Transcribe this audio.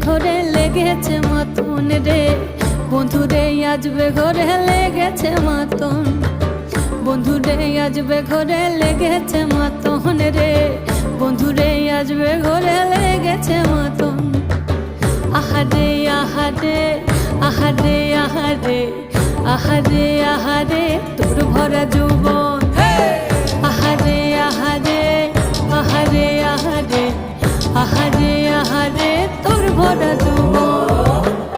ঘরে লেগেছে মতন রে, বন্ধুরে আসবে ঘরে লেগেছে মতন, বন্ধুরে আসবে ঘরে লেগেছে মতন রে, বন্ধুরে আসবে ঘরে লেগেছে মতন। আহারে আহারে আহারে আহারে আহারে আহারে তোর ভরা যৌবন